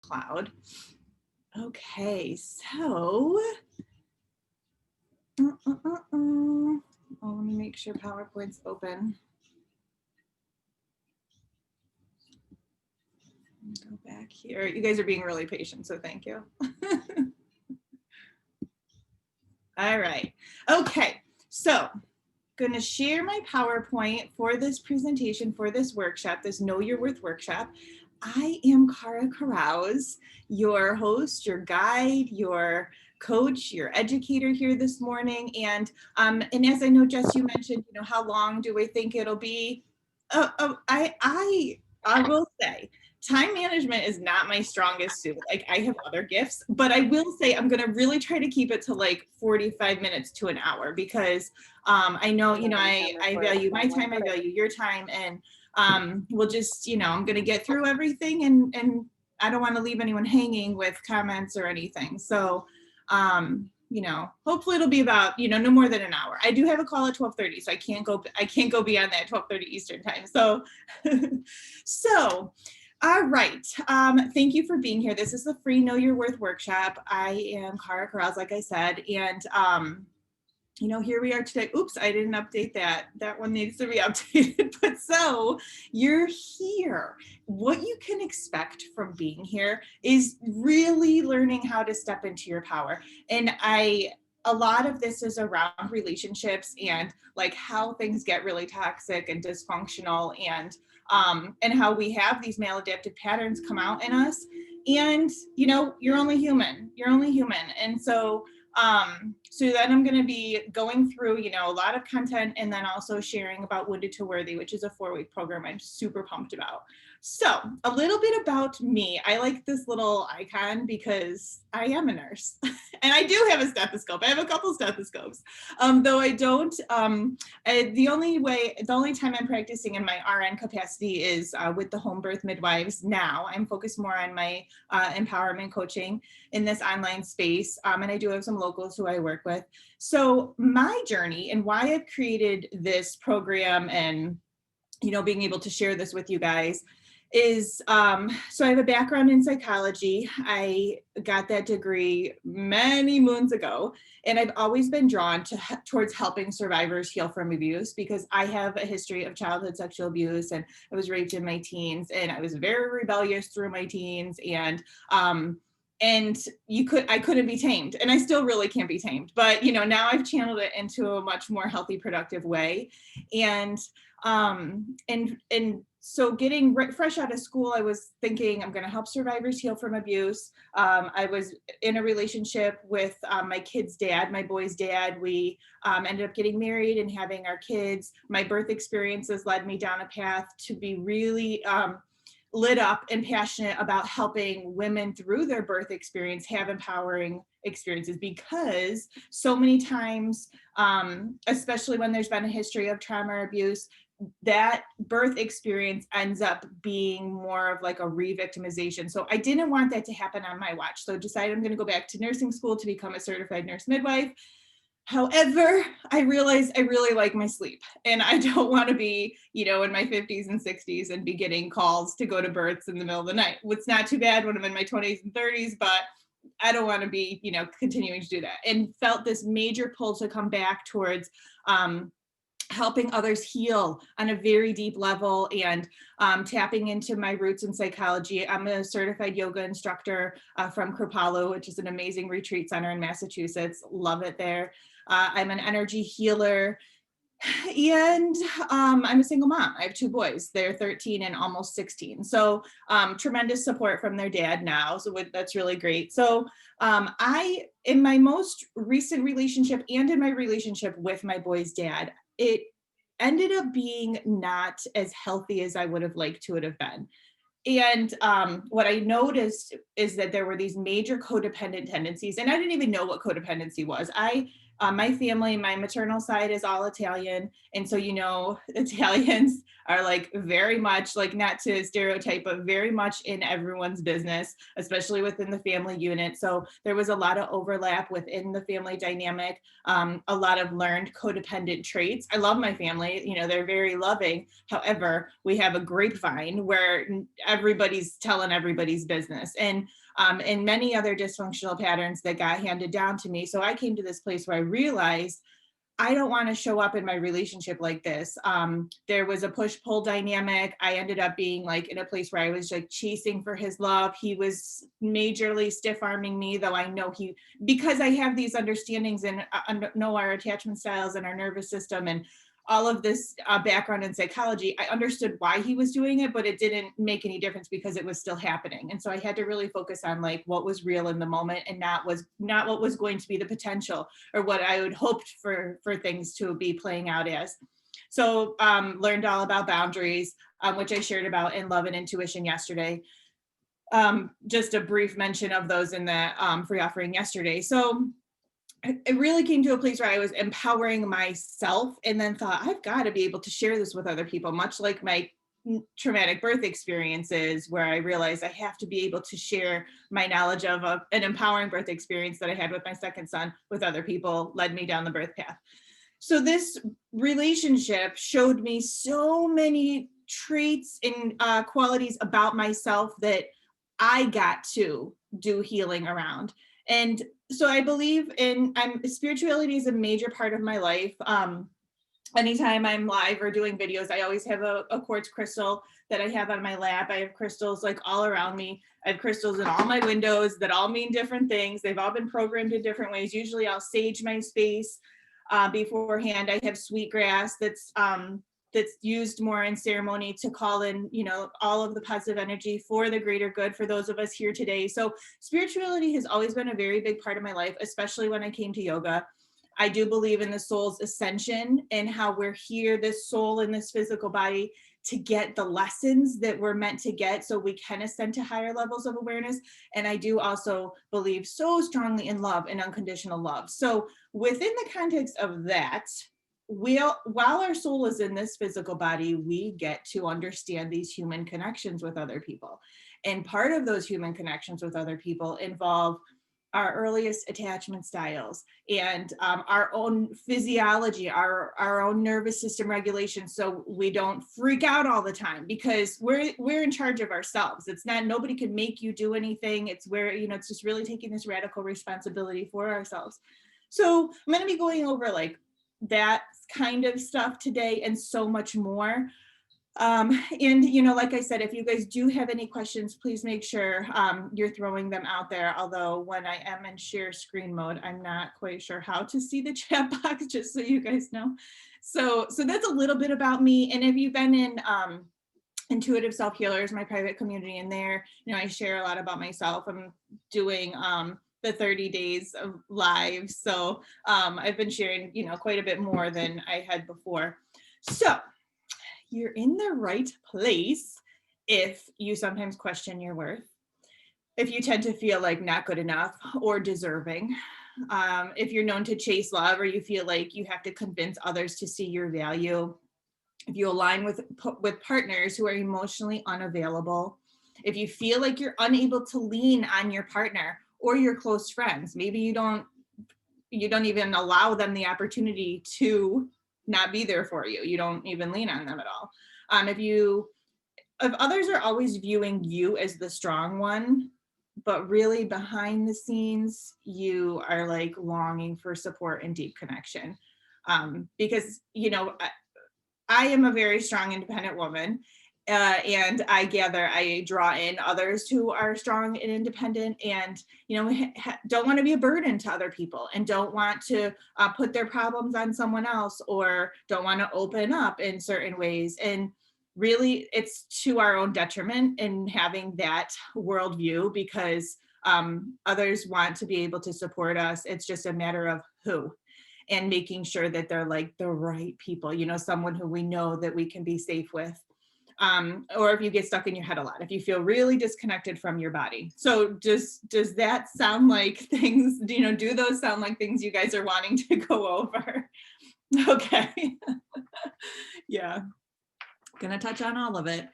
cloud. Okay, so oh, let me make sure PowerPoint's open. Go back here. You guys are being really patient, so thank you. All right. Okay, so going to share my PowerPoint for this presentation, for this workshop, this Know Your Worth workshop. I am Cara Carouse, your host, your guide, your coach, your educator here this morning. And as I know, Jess, you mentioned, how long do we think it'll be? I will say, time management is not my strongest suit. Like, I have other gifts, but I will say I'm going to really try to keep it to like 45 minutes to an hour, because I know, I value my time, I value your time, and we'll just, I'm going to get through everything, and I don't want to leave anyone hanging with comments or anything. So, hopefully it'll be about, no more than an hour. I do have a call at 12:30, so I can't go beyond that, 12:30 Eastern time. So, so, all right. Thank you for being here. This is the free Know Your Worth workshop. I am Cara Carouse, like I said, and here we are today. Oops, I didn't update that. That one needs to be updated. But so you're here. What you can expect from being here is really learning how to step into your power. And a lot of this is around relationships and like how things get really toxic and dysfunctional, and how we have these maladaptive patterns come out in us. And you're only human. And so then I'm going to be going through, a lot of content, and then also sharing about Wounded to Worthy, which is a 4-week program I'm super pumped about. So a little bit about me. I like this little icon because I am a nurse and I do have a stethoscope. I have a couple stethoscopes, though I don't. The only time I'm practicing in my RN capacity is with the home birth midwives. Now I'm focused more on my empowerment coaching in this online space. And I do have some locals who I work with. So my journey and why I've created this program and, being able to share this with you guys is, so I have a background in psychology. I got that degree many moons ago, and I've always been drawn towards helping survivors heal from abuse, because I have a history of childhood sexual abuse, and I was raped in my teens, and I was very rebellious through my teens, and I couldn't be tamed, and I still really can't be tamed, but now I've channeled it into a much more healthy, productive way. And so getting fresh out of school, I was thinking I'm going to help survivors heal from abuse. I was in a relationship with my kid's dad, my boy's dad. We ended up getting married and having our kids. My birth experiences led me down a path to be really lit up and passionate about helping women through their birth experience have empowering experiences, because so many times, especially when there's been a history of trauma or abuse, that birth experience ends up being more of like a re-victimization. So I didn't want that to happen on my watch. So I decided I'm going to go back to nursing school to become a certified nurse midwife. However, I realized I really like my sleep, and I don't want to be, in my 50s and 60s and be getting calls to go to births in the middle of the night. It's not too bad when I'm in my 20s and 30s, but I don't want to be, continuing to do that, and felt this major pull to come back towards helping others heal on a very deep level, and tapping into my roots in psychology. I'm a certified yoga instructor from Kripalu, which is an amazing retreat center in Massachusetts. Love it there. I'm an energy healer, and I'm a single mom. I have 2 boys. They're 13 and almost 16. So tremendous support from their dad now. So that's really great. So in my most recent relationship and in my relationship with my boy's dad, it ended up being not as healthy as I would have liked to have been. And what I noticed is that there were these major codependent tendencies, and I didn't even know what codependency was. I My family, my maternal side is all Italian. And so, you know, Italians are like very much, like, not to stereotype, but very much in everyone's business, especially within the family unit. So there was a lot of overlap within the family dynamic, a lot of learned codependent traits. I love my family, you know, they're very loving. However, we have a grapevine where everybody's telling everybody's business. And many other dysfunctional patterns that got handed down to me. So I came to this place where I realized I don't want to show up in my relationship like this. There was a push-pull dynamic. I ended up being like in a place where I was like chasing for his love. He was majorly stiff-arming me, though I know because I have these understandings and know our attachment styles and our nervous system and all of this background in psychology, I understood why he was doing it, but it didn't make any difference because it was still happening. And so I had to really focus on like what was real in the moment and not what was going to be the potential or what I would hoped for things to be playing out as. So learned all about boundaries, which I shared about in Love and Intuition yesterday. Just a brief mention of those in the free offering yesterday. So it really came to a place where I was empowering myself and then thought, I've got to be able to share this with other people, much like my traumatic birth experiences, where I realized I have to be able to share my knowledge of an empowering birth experience that I had with my second son with other people, led me down the birth path. So this relationship showed me so many traits and qualities about myself that I got to do healing around. And so I believe in spirituality is a major part of my life. Anytime I'm live or doing videos, I always have a quartz crystal that I have on my lap. I have crystals like all around me. I have crystals in all my windows that all mean different things. They've all been programmed in different ways. Usually I'll sage my space beforehand. I have sweetgrass that's used more in ceremony to call in, you know, all of the positive energy for the greater good for those of us here today. So spirituality has always been a very big part of my life, especially when I came to yoga. I do believe in the soul's ascension and how we're here, this soul in this physical body, to get the lessons that we're meant to get so we can ascend to higher levels of awareness. And I do also believe so strongly in love and unconditional love. So within the context of that, while our soul is in this physical body, we get to understand these human connections with other people. And part of those human connections with other people involve our earliest attachment styles and our own physiology, our own nervous system regulation, so we don't freak out all the time because we're in charge of ourselves. It's not, nobody can make you do anything. It's where, you know, it's just really taking this radical responsibility for ourselves. So I'm going to be going over like that kind of stuff today and so much more. And, you know, like I said, if you guys do have any questions, please make sure you're throwing them out there. Although when I am in share screen mode, I'm not quite sure how to see the chat box, just so you guys know. So that's a little bit about me. And if you've been in Intuitive Self Healers, my private community in there, you know, I share a lot about myself. I'm doing the 30 days of live. So I've been sharing, you know, quite a bit more than I had before. So you're in the right place if you sometimes question your worth, if you tend to feel like not good enough or deserving, if you're known to chase love or you feel like you have to convince others to see your value, if you align with partners who are emotionally unavailable, if you feel like you're unable to lean on your partner or your close friends, maybe you don't even allow them the opportunity to not be there for you. You don't even lean on them at all. If others are always viewing you as the strong one, but really behind the scenes, you are like longing for support and deep connection. Because, you know, I am a very strong, independent woman. And I draw in others who are strong and independent and, you know, don't want to be a burden to other people and don't want to put their problems on someone else or don't want to open up in certain ways. And really it's to our own detriment in having that worldview because others want to be able to support us. It's just a matter of who. And making sure that they're like the right people, you know, someone who we know that we can be safe with. or if you get stuck in your head a lot, if you feel really disconnected from your body. So does that sound like things, do those sound like things you guys are wanting to go over? Okay. Yeah, gonna touch on all of it.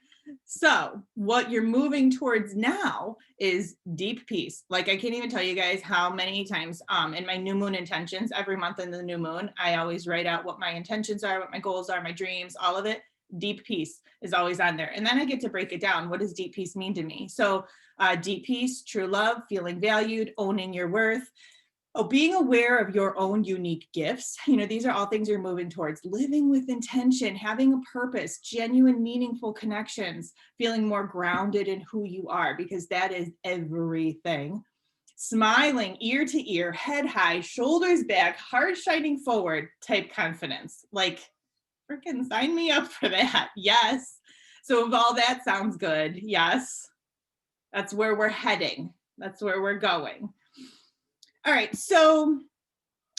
So what you're moving towards now is deep peace. Like, I can't even tell you guys how many times in my new moon intentions, every month in the new moon, I always write out what my intentions are, what my goals are, my dreams, all of it. Deep peace is always on there. And then I get to break it down. What does deep peace mean to me? So deep peace, true love, feeling valued, owning your worth. Oh, being aware of your own unique gifts. These are all things you're moving towards. Living with intention, having a purpose, genuine, meaningful connections, feeling more grounded in who you are, because that is everything. Smiling, ear to ear, head high, shoulders back, heart shining forward type confidence. Like, freaking sign me up for that. Yes. So if all that sounds good, yes, that's where we're heading. That's where we're going. All right, so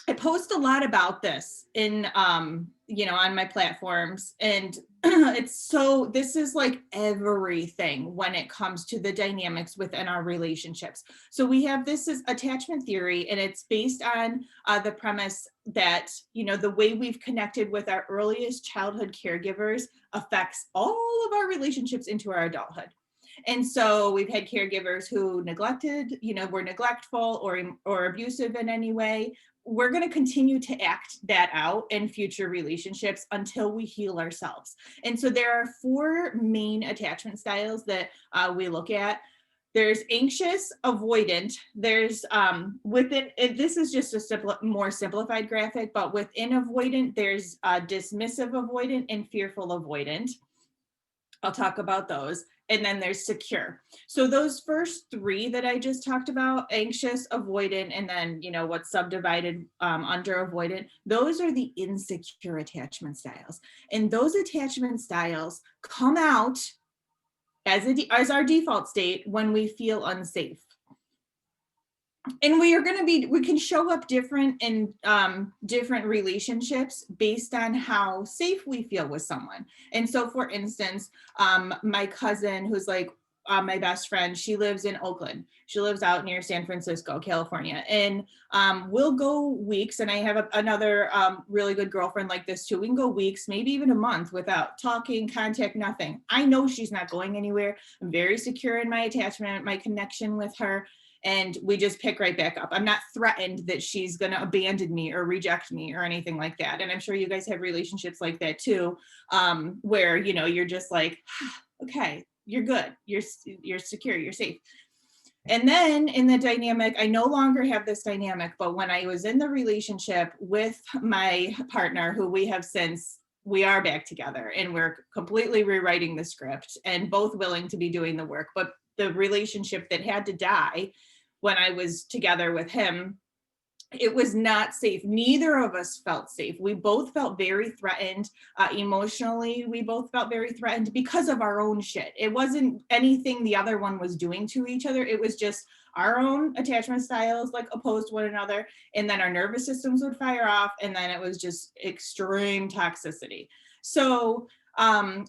I post a lot about this in, on my platforms, and this is like everything when it comes to the dynamics within our relationships. So we have, this is attachment theory, and it's based on the premise that, the way we've connected with our earliest childhood caregivers affects all of our relationships into our adulthood. And so we've had caregivers who neglected, were neglectful or abusive in any way. We're going to continue to act that out in future relationships until we heal ourselves. And so there are 4 main attachment styles that we look at. There's anxious, avoidant. There's within, this is just a more simplified graphic, but within avoidant, there's dismissive avoidant and fearful avoidant. I'll talk about those. And then there's secure. So those first 3 that I just talked about, anxious, avoidant, and then, what's subdivided under avoidant, those are the insecure attachment styles. And those attachment styles come out as our default state when we feel unsafe. And we can show up different in different relationships based on how safe we feel with someone. And so, for instance, my cousin, who's like my best friend, she lives in Oakland. She lives out near San Francisco, California. And we'll go weeks, and I have another really good girlfriend like this too. We can go weeks, maybe even a month without talking, contact, nothing. I know she's not going anywhere. I'm very secure in my attachment, my connection with her. And we just pick right back up. I'm not threatened that she's going to abandon me or reject me or anything like that. And I'm sure you guys have relationships like that too, where, you're just like, okay, you're good. You're secure, you're safe. And then in the dynamic, I no longer have this dynamic, but when I was in the relationship with my partner, who we are back together, and we're completely rewriting the script and both willing to be doing the work. But the relationship that had to die when I was together with him, it was not safe. Neither of us felt safe. We both felt very threatened emotionally. We both felt very threatened because of our own shit. It wasn't anything the other one was doing to each other. It was just our own attachment styles like opposed one another. And then our nervous systems would fire off. And then it was just extreme toxicity. So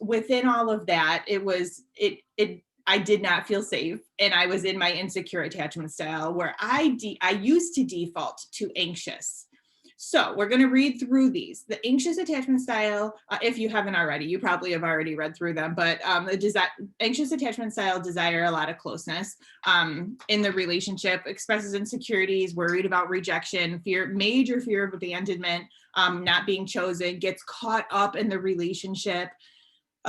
within all of that, I did not feel safe, and I was in my insecure attachment style where I used to default to anxious. So we're going to read through these. The anxious attachment style, if you haven't already, you probably have already read through them, but the anxious attachment style desire a lot of closeness in the relationship, expresses insecurities, worried about rejection, major fear of abandonment, not being chosen, gets caught up in the relationship,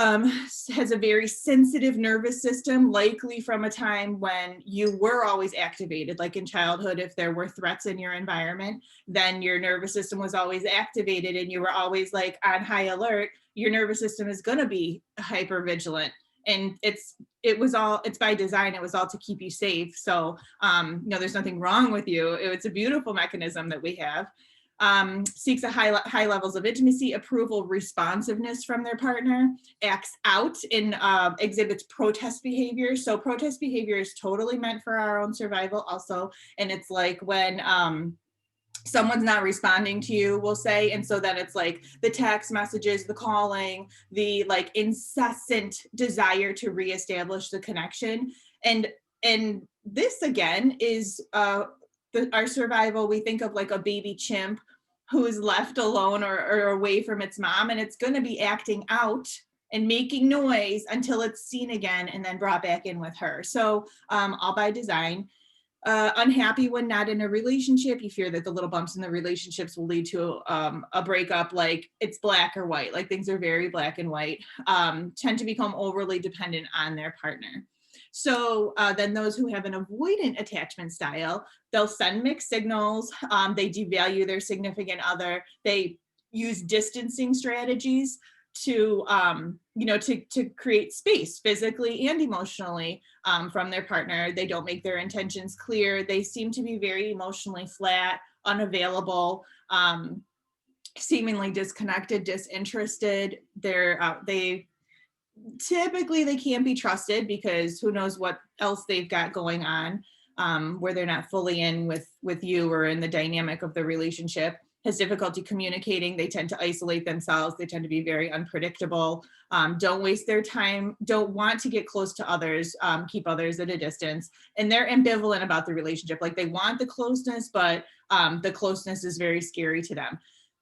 has a very sensitive nervous system, likely from a time when you were always activated, like in childhood. If there were threats in your environment, then your nervous system was always activated and you were always like on high alert. Your nervous system is going to be hyper vigilant, and it's by design. It was all to keep you safe. So, there's nothing wrong with you. It's a beautiful mechanism that we have. Seeks a high levels of intimacy, approval, responsiveness from their partner, acts out and exhibits protest behavior. So protest behavior is totally meant for our own survival also. And it's like when someone's not responding to you, we'll say. And so then it's like the text messages, the calling, the like incessant desire to reestablish the connection. And this again is our survival. We think of like a baby chimp who is left alone or away from its mom, and it's going to be acting out and making noise until it's seen again and then brought back in with her. So all by design. Unhappy when not in a relationship. You fear that the little bumps in the relationships will lead to a breakup. Like it's black or white, like things are very black and white. Tend to become overly dependent on their partner. So then those who have an avoidant attachment style, they'll send mixed signals. They devalue their significant other. They use distancing strategies to to create space physically and emotionally from their partner. They don't make their intentions clear. They seem to be very emotionally flat, unavailable, seemingly disconnected, disinterested. They typically, they can't be trusted because who knows what else they've got going on, where they're not fully in with you or in the dynamic of the relationship. Has difficulty communicating. They tend to isolate themselves. They tend to be very unpredictable. Don't waste their time. Don't want to get close to others. Keep others at a distance. And they're ambivalent about the relationship. Like they want the closeness, but the closeness is very scary to them.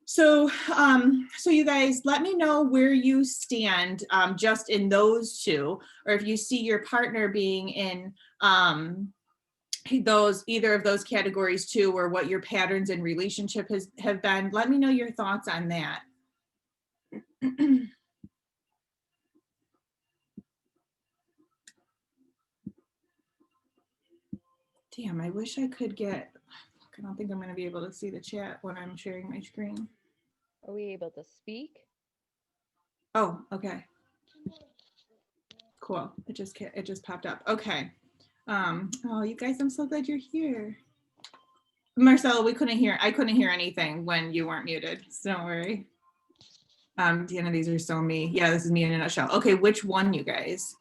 So, so you guys, let me know where you stand just in those two, or if you see your partner being in either of those categories too, or what your patterns in relationship have been. Let me know your thoughts on that. Damn, I wish I could get, I don't think I'm going to be able to see the chat when I'm sharing my screen. Are we able to speak? Oh, okay. Cool. It just popped up. Okay. Oh, you guys, I'm so glad you're here. Marcella, I couldn't hear anything when you weren't muted, so don't worry. Deanna, these are so me. Yeah, this is me in a nutshell. Okay, which one, you guys?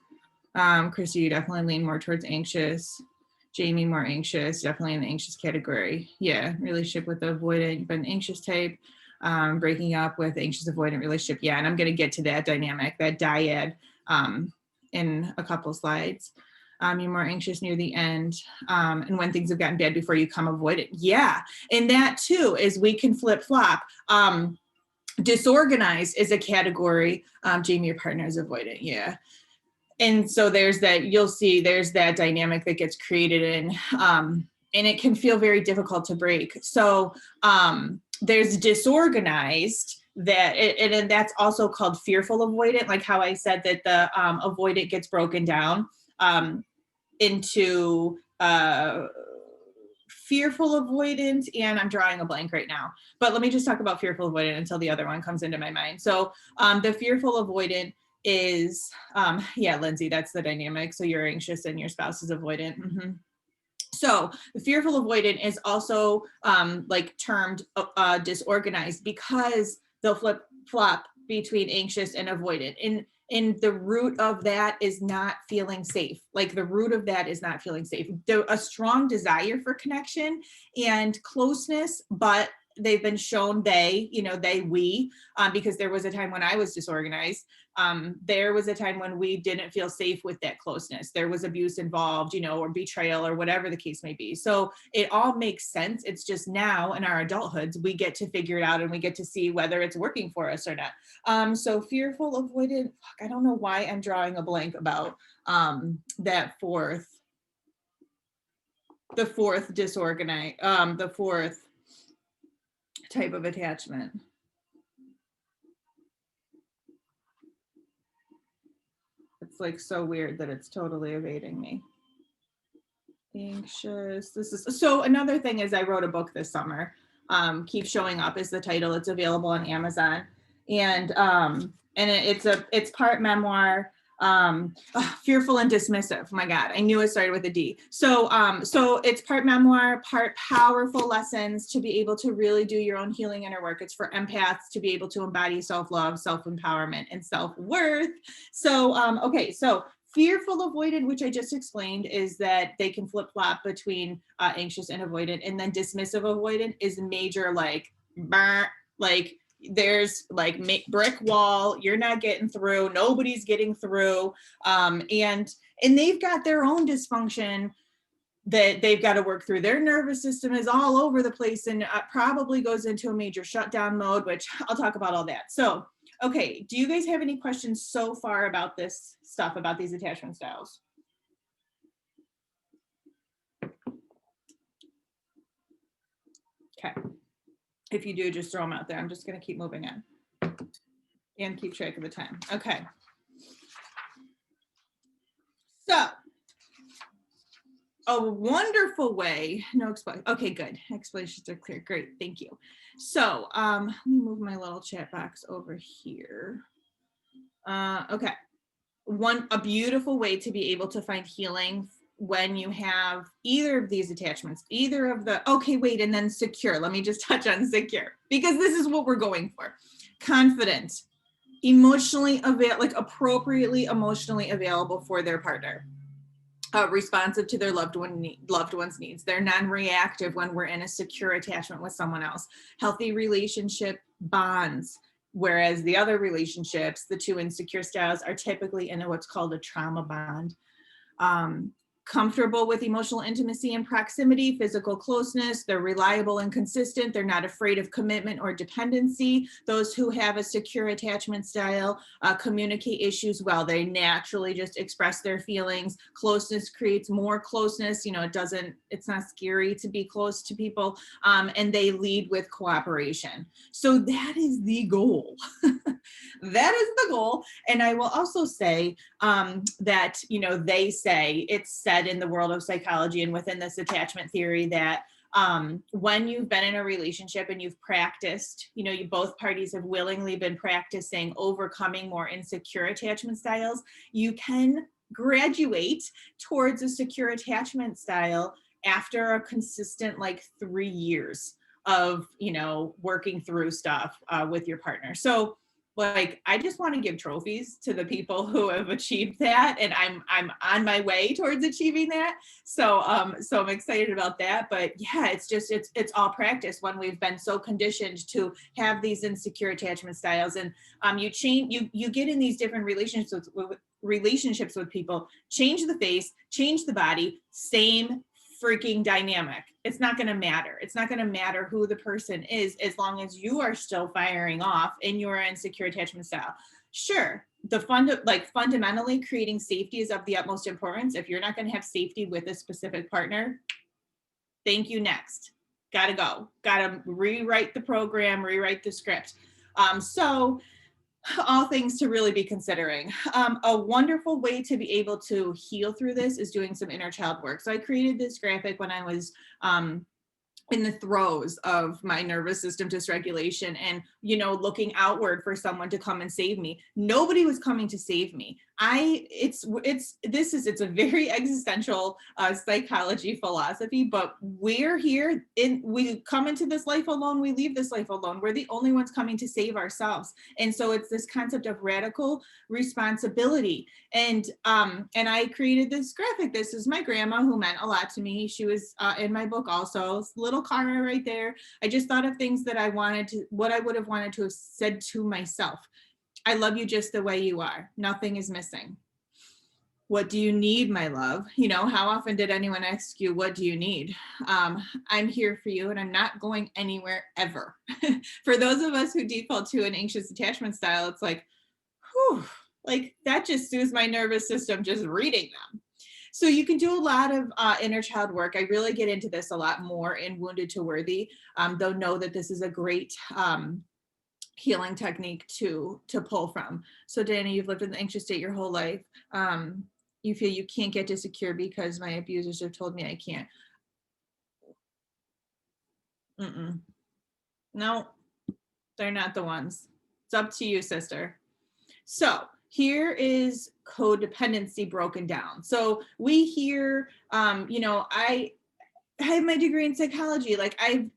Chrissy, you definitely lean more towards anxious. Jamie, more anxious, definitely in the anxious category. Yeah, relationship with the avoidant, but an anxious type. Breaking up with anxious avoidant relationship. Yeah, and I'm going to get to that dynamic, that dyad, in a couple slides. You're more anxious near the end, and when things have gotten bad before you come avoidant. Yeah, and that too is we can flip flop. Disorganized is a category. Jamie, your partner is avoidant. Yeah. And so there's that, you'll see there's that dynamic that gets created and it can feel very difficult to break. So there's disorganized and that's also called fearful avoidant, like how I said that the avoidant gets broken down into fearful avoidant, and I'm drawing a blank right now, but let me just talk about fearful avoidant until the other one comes into my mind. So the fearful avoidant is, yeah, Lindsay, that's the dynamic. So you're anxious and your spouse is avoidant. Mm-hmm. So the fearful avoidant is also like termed disorganized because they'll flip flop between anxious and avoidant. And the root of that is not feeling safe. Like the root of that is not feeling safe. A strong desire for connection and closeness, but they've been shown we, because there was a time when I was disorganized. There was a time when we didn't feel safe with that closeness. There was abuse involved, or betrayal or whatever the case may be. So it all makes sense. It's just now in our adulthoods, we get to figure it out and we get to see whether it's working for us or not. So fearful, avoidant, I don't know why I'm drawing a blank about that the fourth disorganized, the fourth type of attachment. It's like so weird that it's totally evading me. Anxious. This is so another thing is I wrote a book this summer. Keep Showing Up is the title. It's available on Amazon. And it's part memoir, fearful and dismissive. My God, I knew it started with a D. So it's part memoir, part powerful lessons to be able to really do your own healing inner work. It's for empaths to be able to embody self-love, self-empowerment, and self-worth. So, okay, so Fearful avoidant, which I just explained, is that they can flip-flop between anxious and avoidant. And then dismissive avoidant is major, like, there's like brick wall, you're not getting through, nobody's getting through. And they've got their own dysfunction that they've got to work through. Their nervous system is all over the place and probably goes into a major shutdown mode, which I'll talk about all that. So, okay, do you guys have any questions so far about this stuff, about these attachment styles? Okay. If you do, just throw them out there. I'm just going to keep moving on and keep track of the time. Okay. So, a wonderful way, okay, good. Explanations are clear. Great, thank you. So, let me move my little chat box over here. Okay. A beautiful way to be able to find healing when you have either of these attachments, either of the, okay, wait, and then secure. Let me just touch on secure, because this is what we're going for. Confident, emotionally appropriately emotionally available for their partner. Responsive to their loved one's needs. They're non-reactive when we're in a secure attachment with someone else. Healthy relationship bonds, whereas the other relationships, the two insecure styles, are typically in what's called a trauma bond. Comfortable with emotional intimacy and proximity, physical closeness. They're reliable and consistent. They're not afraid of commitment or dependency. Those who have a secure attachment style communicate issues well. They naturally just express their feelings. Closeness creates more closeness. It's not scary to be close to people. And they lead with cooperation. So that is the goal. That is the goal. And I will also say that, they say, it's said in the world of psychology and within this attachment theory that when you've been in a relationship and you've practiced, both parties have willingly been practicing overcoming more insecure attachment styles, you can graduate towards a secure attachment style after a consistent 3 years of, working through stuff with your partner. So I just want to give trophies to the people who have achieved that, and I'm on my way towards achieving that. So I'm excited about that. But yeah, it's all practice when we've been so conditioned to have these insecure attachment styles, and you get in these different relationships with people, change the face, change the body, same freaking dynamic. It's not going to matter. It's not going to matter who the person is, as long as you are still firing off in your insecure attachment style. Sure, fundamentally creating safety is of the utmost importance. If you're not going to have safety with a specific partner, thank you, next. Gotta go. Gotta rewrite the program, rewrite the script. So all things to really be considering. A wonderful way to be able to heal through this is doing some inner child work. So I created this graphic when I was in the throes of my nervous system dysregulation and, looking outward for someone to come and save me. Nobody was coming to save me. It's a very existential psychology philosophy, but we're here we come into this life alone, we leave this life alone. We're the only ones coming to save ourselves. And so it's this concept of radical responsibility. And I created this graphic. This is my grandma, who meant a lot to me. She was in my book also. Little Cara right there. I just thought of things that what I would have wanted to have said to myself. I love you just the way you are. Nothing is missing. What do you need, my love? How often did anyone ask you, what do you need? I'm here for you, and I'm not going anywhere ever. For those of us who default to an anxious attachment style, it's whew, that just soothes my nervous system just reading them. So you can do a lot of inner child work. I really get into this a lot more in Wounded to Worthy, though know that this is a great healing technique to pull from. So Danny, you've lived in the anxious state your whole life. You feel you can't get to secure because my abusers have told me I can't. No, they're not the ones. It's up to you, sister. So here is codependency broken down. So we hear, I have my degree in psychology.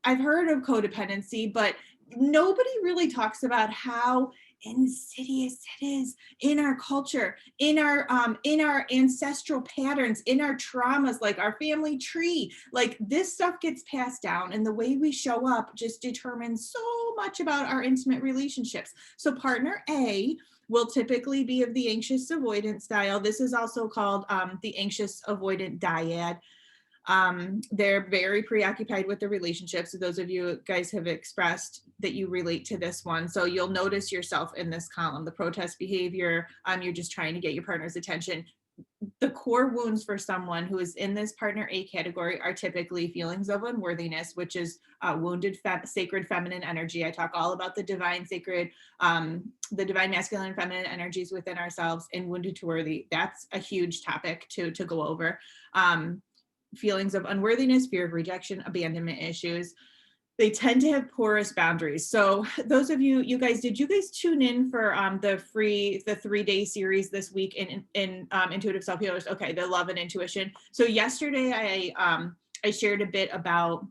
I've heard of codependency, but nobody really talks about how insidious it is in our culture, in our ancestral patterns, in our traumas, like our family tree. Like this stuff gets passed down, and the way we show up just determines so much about our intimate relationships. So partner A will typically be of the anxious avoidant style. This is also called the anxious avoidant dyad. They're very preoccupied with the relationship. So those of you guys have expressed that you relate to this one. So you'll notice yourself in this column, the protest behavior, you're just trying to get your partner's attention. The core wounds for someone who is in this partner A category are typically feelings of unworthiness, which is wounded sacred feminine energy. I talk all about the divine sacred, the divine masculine and feminine energies within ourselves, and wounded to worthy. That's a huge topic to go over. Feelings of unworthiness, fear of rejection, abandonment issues. They tend to have porous boundaries. So those of you guys, did you guys tune in for the 3-day series this week in intuitive self-healers? Okay, the love and intuition. So yesterday I shared a bit about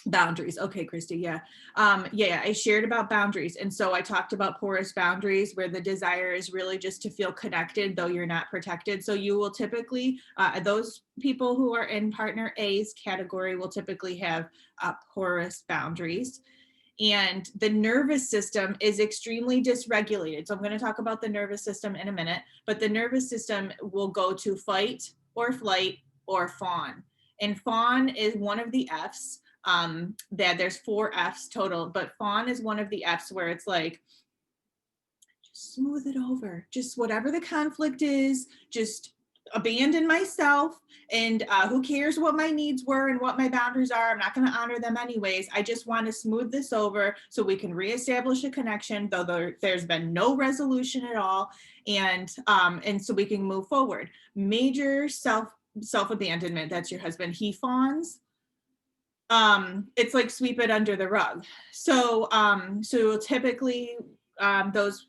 boundaries. Okay, Christy, yeah. I shared about boundaries. And so I talked about porous boundaries, where the desire is really just to feel connected, though you're not protected. So you will typically, those people who are in partner A's category will typically have porous boundaries. And the nervous system is extremely dysregulated. So I'm going to talk about the nervous system in a minute, but the nervous system will go to fight or flight or fawn. And fawn is one of the F's. That there's 4 F's total, but fawn is one of the F's where it's like, just smooth it over. Just whatever the conflict is, just abandon myself, and who cares what my needs were and what my boundaries are. I'm not going to honor them anyways. I just want to smooth this over so we can reestablish a connection, though there's been no resolution at all, and so we can move forward. Major self-abandonment, that's your husband. He fawns. It's like sweep it under the rug. So typically those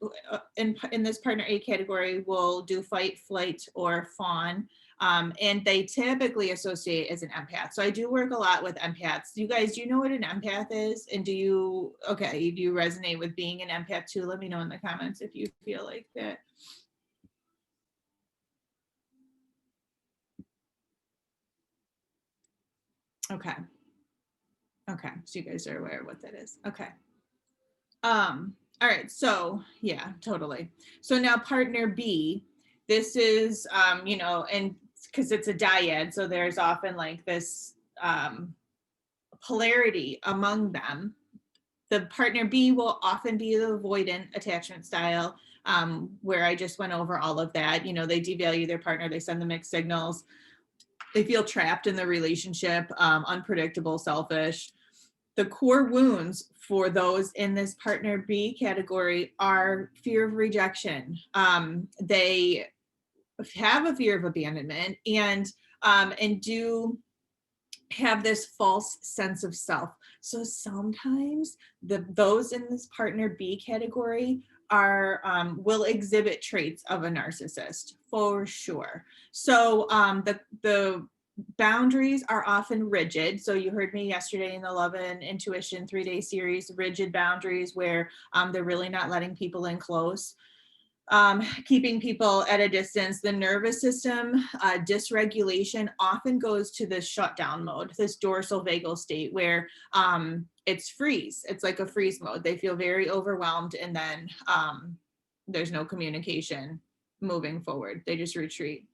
in this partner A category will do fight, flight, or fawn. And they typically associate as an empath. So I do work a lot with empaths. You guys, do you know what an empath is? And do you resonate with being an empath too? Let me know in the comments if you feel like that. Okay, so you guys are aware of what that is. Okay. All right, so yeah, totally. So now partner B, this is, and because it's a dyad, so there's often like this polarity among them. The partner B will often be the avoidant attachment style, where I just went over all of that. They devalue their partner, they send the mixed signals, they feel trapped in the relationship, unpredictable, selfish. The core wounds for those in this partner B category are fear of rejection. They have a fear of abandonment, and do have this false sense of self. So sometimes those in this partner B category are will exhibit traits of a narcissist for sure. So the boundaries are often rigid. So you heard me yesterday in the Love and Intuition 3-day series, rigid boundaries where they're really not letting people in close. Keeping people at a distance. The nervous system dysregulation often goes to this shutdown mode, this dorsal vagal state where it's freeze. It's like a freeze mode. They feel very overwhelmed, and then there's no communication moving forward. They just retreat.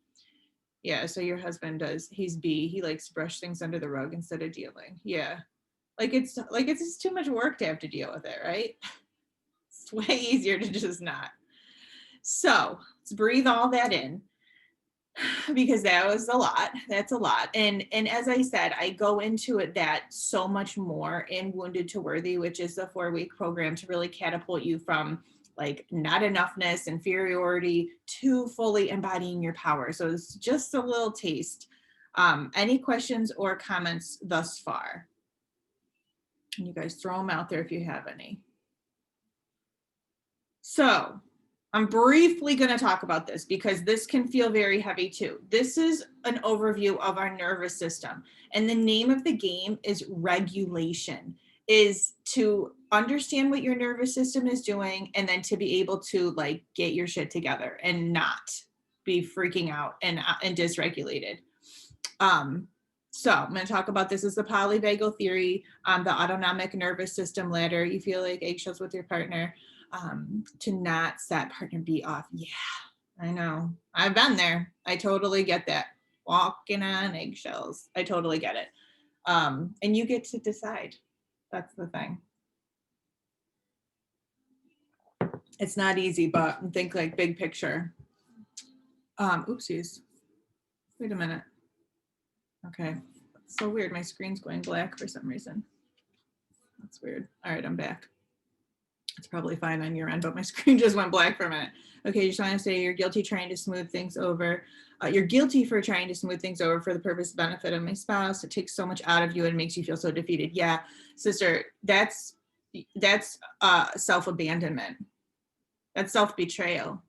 Yeah, so your husband he's B. He likes to brush things under the rug instead of dealing. Yeah. It's just too much work to have to deal with it, right? It's way easier to just not. So let's breathe all that in, because that was a lot. That's a lot. And as I said, I go into that so much more in Wounded to Worthy, which is the 4-week program to really catapult you from like not enoughness, inferiority, to fully embodying your power. So it's just a little taste. Any questions or comments thus far? And you guys throw them out there if you have any. So I'm briefly going to talk about this because this can feel very heavy too. This is an overview of our nervous system. And the name of the game is regulation, is to understand what your nervous system is doing, and then to be able to like get your shit together and not be freaking out and dysregulated. So I'm going to talk about this is the polyvagal theory, the autonomic nervous system ladder. You feel like eggshells with your partner, to not set partner B off. Yeah, I know. I've been there. I totally get that. Walking on eggshells. I totally get it. And you get to decide. That's the thing. It's not easy, but think like big picture. Oopsies. Wait a minute. Okay. It's so weird. My screen's going black for some reason. That's weird. All right, I'm back. It's probably fine on your end, but my screen just went black for a minute. Okay, just want to say you're guilty trying to smooth things over. You're guilty for trying to smooth things over for the purpose benefit of my spouse. It takes so much out of you and makes you feel so defeated. Yeah, sister, that's self-abandonment. That's self-betrayal.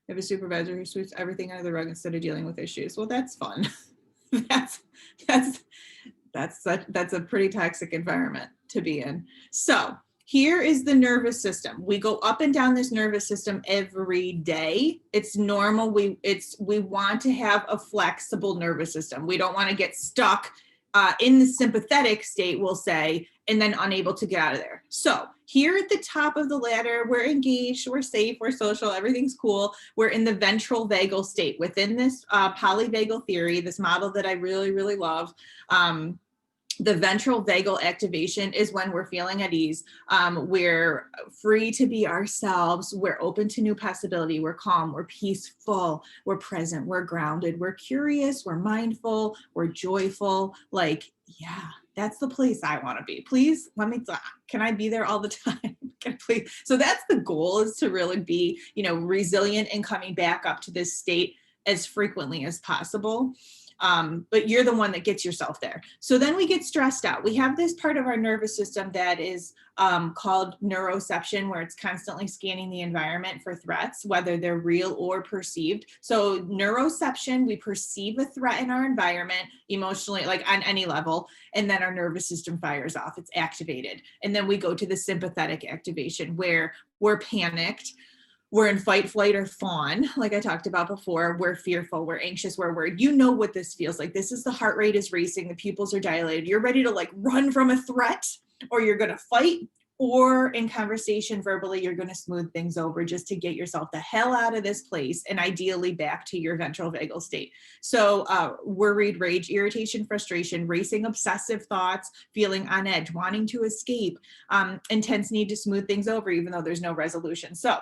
I have a supervisor who sweeps everything under the rug instead of dealing with issues. Well, that's fun. that's a pretty toxic environment to be in. So here is the nervous system. We go up and down this nervous system every day. It's normal. We want to have a flexible nervous system. We don't want to get stuck in the sympathetic state, we'll say, and then unable to get out of there. So here at the top of the ladder, we're engaged, we're safe, we're social, everything's cool. We're in the ventral vagal state. Within this polyvagal theory, this model that I really, really love, the ventral vagal activation is when we're feeling at ease. We're free to be ourselves. We're open to new possibility. We're calm. We're peaceful. We're present. We're grounded. We're curious. We're mindful. We're joyful. Like, yeah, that's the place I want to be. Please let me, can I be there all the time? Can I please? So that's the goal, is to really be, resilient and coming back up to this state as frequently as possible. But you're the one that gets yourself there. So then we get stressed out. We have this part of our nervous system that is called neuroception, where it's constantly scanning the environment for threats, whether they're real or perceived. So neuroception, we perceive a threat in our environment emotionally, like on any level, and then our nervous system fires off. It's activated. And then we go to the sympathetic activation, where we're panicked. We're in fight, flight, or fawn, like I talked about before. We're fearful, we're anxious, we're worried. You know what this feels like. This is the heart rate is racing, the pupils are dilated. You're ready to like run from a threat, or you're going to fight, or in conversation verbally, you're going to smooth things over just to get yourself the hell out of this place and ideally back to your ventral vagal state. So worried, rage, irritation, frustration, racing, obsessive thoughts, feeling on edge, wanting to escape, intense need to smooth things over, even though there's no resolution. So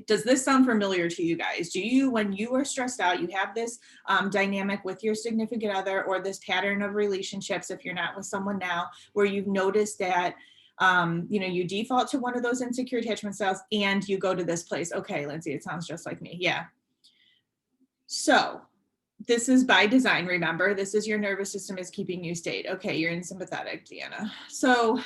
does this sound familiar to you guys? Do you, when you are stressed out, you have this dynamic with your significant other, or this pattern of relationships, if you're not with someone now, where you've noticed that, you default to one of those insecure attachment styles and you go to this place? Okay, Lindsay, it sounds just like me. Yeah. So this is by design. Remember, this is your nervous system is keeping you state. Okay, you're in sympathetic, Deanna. So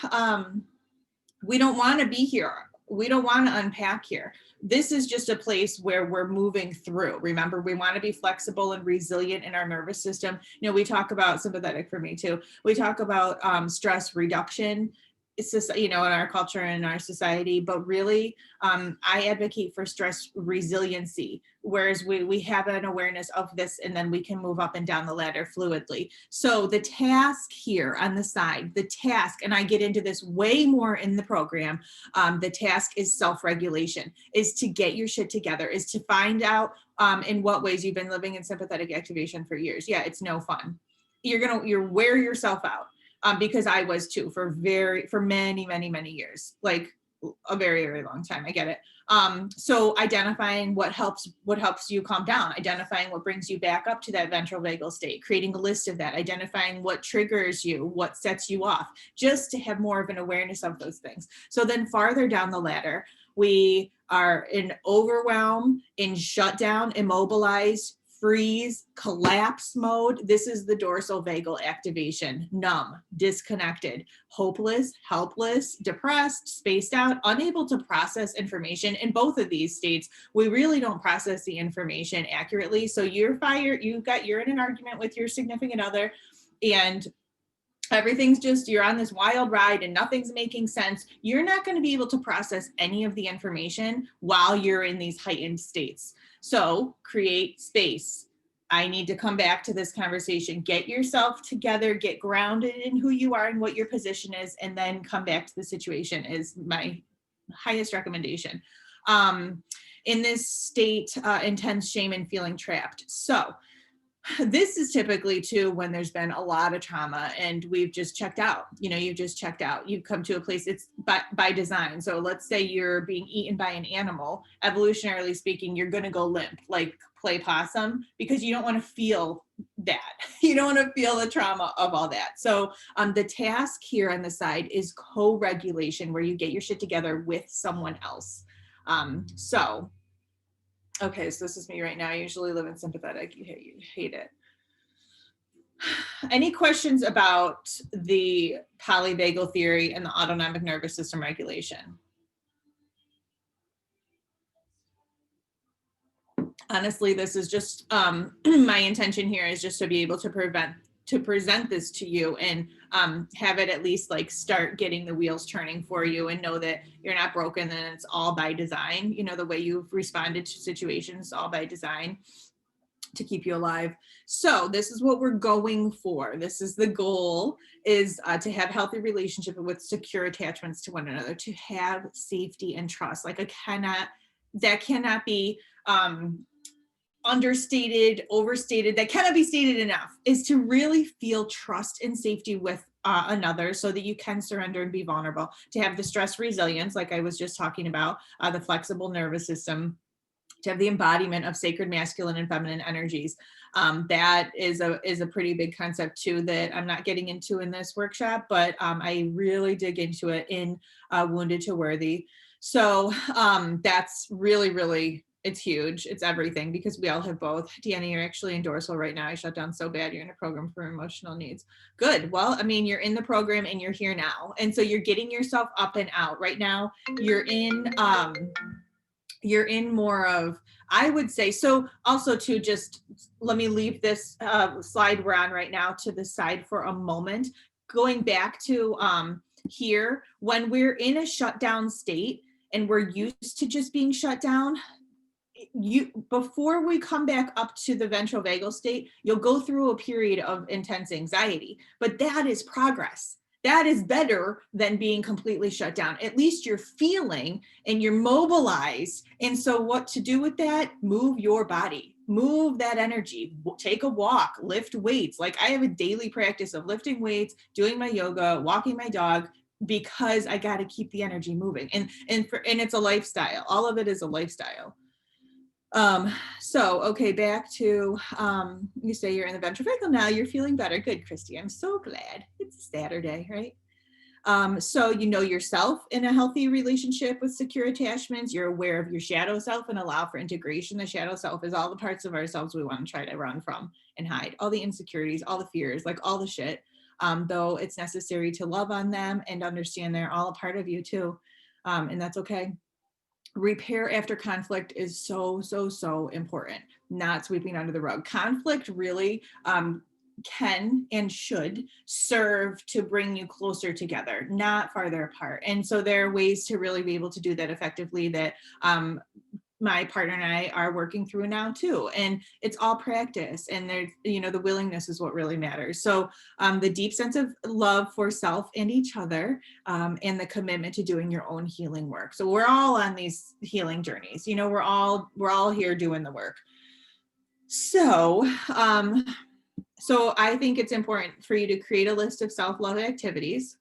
we don't want to be here. We don't want to unpack here. This is just a place where we're moving through. Remember, we want to be flexible and resilient in our nervous system. We talk about sympathetic for me too. We talk about stress reduction. It's just, in our culture and in our society, but really, I advocate for stress resiliency, whereas we have an awareness of this, and then we can move up and down the ladder fluidly. So the task here on the side, and I get into this way more in the program, the task is self-regulation, is to get your shit together, is to find out in what ways you've been living in sympathetic activation for years. Yeah, it's no fun. You're wear yourself out. Because I was too for many, many, many years, like a very, very long time. I get it. So identifying what helps you calm down, identifying what brings you back up to that ventral vagal state, creating a list of that, identifying what triggers you, what sets you off, just to have more of an awareness of those things. So then farther down the ladder, we are in overwhelm, in shutdown, immobilized, freeze, collapse mode. This is the dorsal vagal activation. Numb, disconnected, hopeless, helpless, depressed, spaced out, unable to process information. In both of these states, we really don't process the information accurately. So you're in an argument with your significant other, and everything's just, you're on this wild ride and nothing's making sense, you're not going to be able to process any of the information while you're in these heightened states. So create space. I need to come back to this conversation. Get yourself together, get grounded in who you are and what your position is, and then come back to the situation is my highest recommendation. In this state, intense shame and feeling trapped. So this is typically too when there's been a lot of trauma and we've just checked out. You've just checked out. You've come to a place, it's by design. So let's say you're being eaten by an animal, evolutionarily speaking, you're going to go limp, like play possum, because you don't want to feel that. You don't want to feel the trauma of all that. So the task here on the side is co-regulation, where you get your shit together with someone else. Okay, so this is me right now. I usually live in sympathetic. You hate it. Any questions about the polyvagal theory and the autonomic nervous system regulation? Honestly, this is just my intention here is just to be able to present this to you and have it at least like start getting the wheels turning for you and know that you're not broken, and it's all by design. The way you've responded to situations, all by design to keep you alive. So this is what we're going for. This is the goal, is to have healthy relationship with secure attachments to one another, to have safety and trust. Like that cannot be understated, overstated, that cannot be stated enough, is to really feel trust and safety with another, so that you can surrender and be vulnerable, to have the stress resilience, like I was just talking about, the flexible nervous system, to have the embodiment of sacred masculine and feminine energies. That is a pretty big concept too, that I'm not getting into in this workshop, but I really dig into it in Wounded to Worthy. So that's really, really, it's huge. It's everything, because we all have both. Deanna, you're actually in dorsal right now. I shut down so bad. You're in a program for emotional needs. Good. Well, I mean, you're in the program and you're here now. And so you're getting yourself up and out right now. You're in more of, I would say, so also to just, let me leave this slide we're on right now to the side for a moment. Going back to here, when we're in a shutdown state and we're used to just being shut down, before we come back up to the ventral vagal state, you'll go through a period of intense anxiety, but that is progress. That is better than being completely shut down. At least you're feeling and you're mobilized. And so what to do with that? Move your body, move that energy, take a walk, lift weights. Like I have a daily practice of lifting weights, doing my yoga, walking my dog, because I got to keep the energy moving. And it's a lifestyle. All of it is a lifestyle. So, okay, back to, you say you're in the ventral vagal now, you're feeling better. Good, Christy. I'm so glad. It's Saturday, right? So you know yourself in a healthy relationship with secure attachments. You're aware of your shadow self and allow for integration. The shadow self is all the parts of ourselves we want to try to run from and hide, all the insecurities, all the fears, like all the shit. Though it's necessary to love on them and understand they're all a part of you too. And that's okay. Repair after conflict is so, so, so important, not sweeping under the rug. Conflict really can and should serve to bring you closer together, not farther apart. And so there are ways to really be able to do that effectively that my partner and I are working through now too. And it's all practice, and there's, the willingness is what really matters. So the deep sense of love for self and each other, and the commitment to doing your own healing work. So we're all on these healing journeys, we're all here doing the work. So, so I think it's important for you to create a list of self-love activities.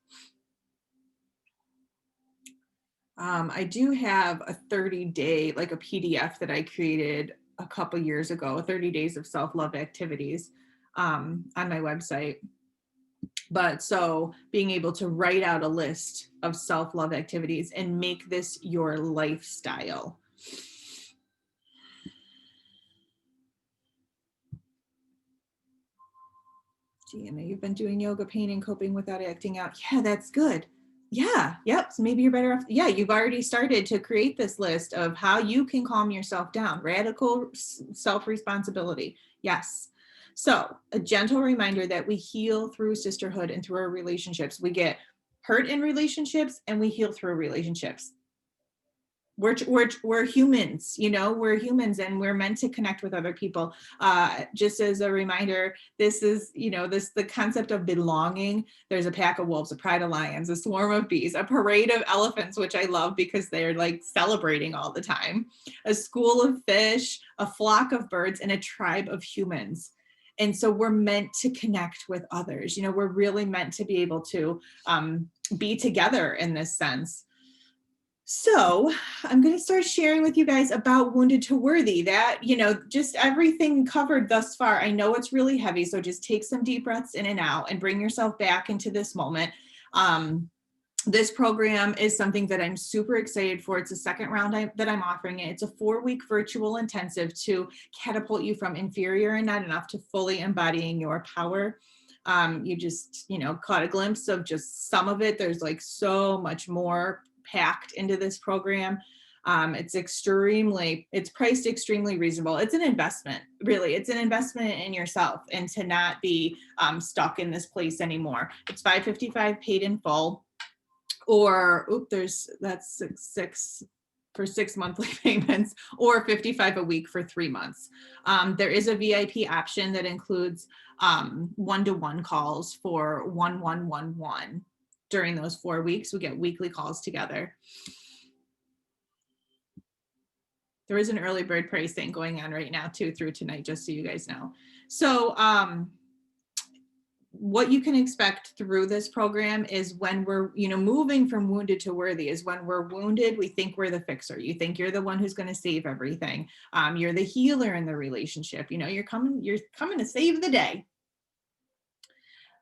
I do have a 30-day, like a PDF that I created a couple years ago, 30 days of self-love activities on my website. But so being able to write out a list of self-love activities and make this your lifestyle. Deanna, you've been doing yoga, pain, and coping without acting out. Yeah, that's good. Yeah, yep. So maybe you're better off. Yeah, you've already started to create this list of how you can calm yourself down. Radical self-responsibility. Yes. So a gentle reminder that we heal through sisterhood and through our relationships. We get hurt in relationships and we heal through relationships. We're humans, we're humans and we're meant to connect with other people. Just as a reminder, this is, the concept of belonging. There's a pack of wolves, a pride of lions, a swarm of bees, a parade of elephants, which I love because they're like celebrating all the time, a school of fish, a flock of birds, and a tribe of humans. And so we're meant to connect with others. We're really meant to be able to be together in this sense. So I'm going to start sharing with you guys about Wounded to Worthy. That, just everything covered thus far. I know it's really heavy, so just take some deep breaths in and out and bring yourself back into this moment. This program is something that I'm super excited for. It's the second round that I'm offering it. It's a 4-week virtual intensive to catapult you from inferior and not enough to fully embodying your power. You just, caught a glimpse of just some of it. There's like so much more packed into this program. It's priced extremely reasonable. It's an investment, really. It's an investment in yourself and to not be stuck in this place anymore. It's $555 paid in full, or that's six for 6 monthly payments, or $55 a week for 3 months. There is a VIP option that includes one-to-one calls for 1111. During those 4 weeks, we get weekly calls together. There is an early bird pricing going on right now too through tonight, just so you guys know. So what you can expect through this program is when we're, moving from wounded to worthy is when we're wounded, we think we're the fixer. You think you're the one who's going to save everything. You're the healer in the relationship. You're coming to save the day.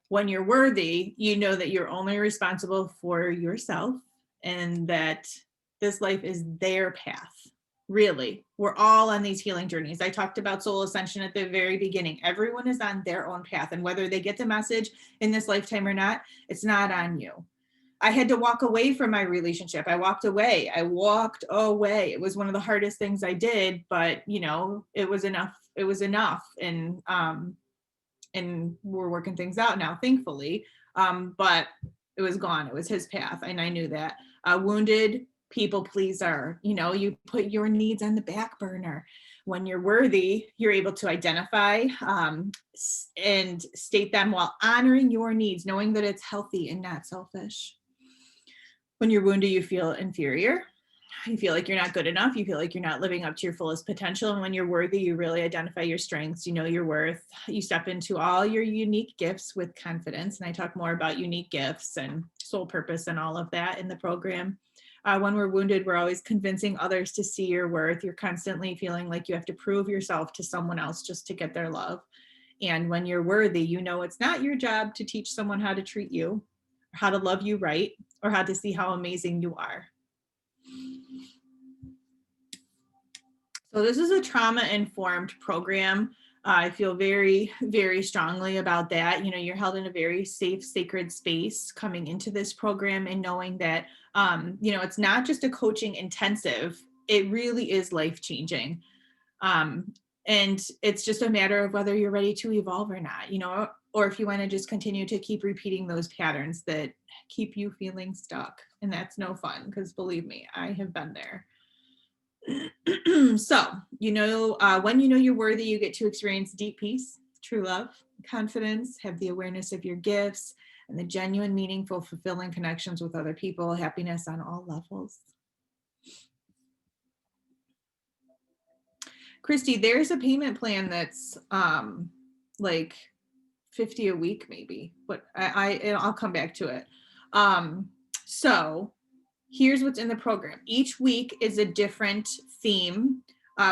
When you're worthy, you know that you're only responsible for yourself and that this life is their path. Really, we're all on these healing journeys. I talked about soul ascension at the very beginning. Everyone is on their own path, and whether they get the message in this lifetime or not, it's not on you. I had to walk away from my relationship. I walked away. It was one of the hardest things I did, but it was enough. It was enough. And we're working things out now, thankfully. But it was gone. It was his path. And I knew that. Wounded people pleaser, you put your needs on the back burner. When you're worthy, you're able to identify and state them while honoring your needs, knowing that it's healthy and not selfish. When you're wounded, you feel inferior. You feel like you're not good enough. You feel like you're not living up to your fullest potential. And when you're worthy, you really identify your strengths, you know your worth. You step into all your unique gifts with confidence. And I talk more about unique gifts and soul purpose and all of that in the program. When we're wounded, we're always convincing others to see your worth. You're constantly feeling like you have to prove yourself to someone else just to get their love. And when you're worthy, it's not your job to teach someone how to treat you, or how to love you right, or how to see how amazing you are. So this is a trauma-informed program. I feel very, very strongly about that. You're held in a very safe, sacred space coming into this program and knowing that, it's not just a coaching intensive. It really is life-changing. And it's just a matter of whether you're ready to evolve or not, or if you want to just continue to keep repeating those patterns that keep you feeling stuck. And that's no fun, because believe me, I have been there. So, when you're worthy, you get to experience deep peace, true love, confidence, have the awareness of your gifts, and the genuine, meaningful, fulfilling connections with other people, happiness on all levels. Christy, there's a payment plan that's like $50 a week, maybe, but I'll come back to it. So here's what's in the program. Each week is a different theme.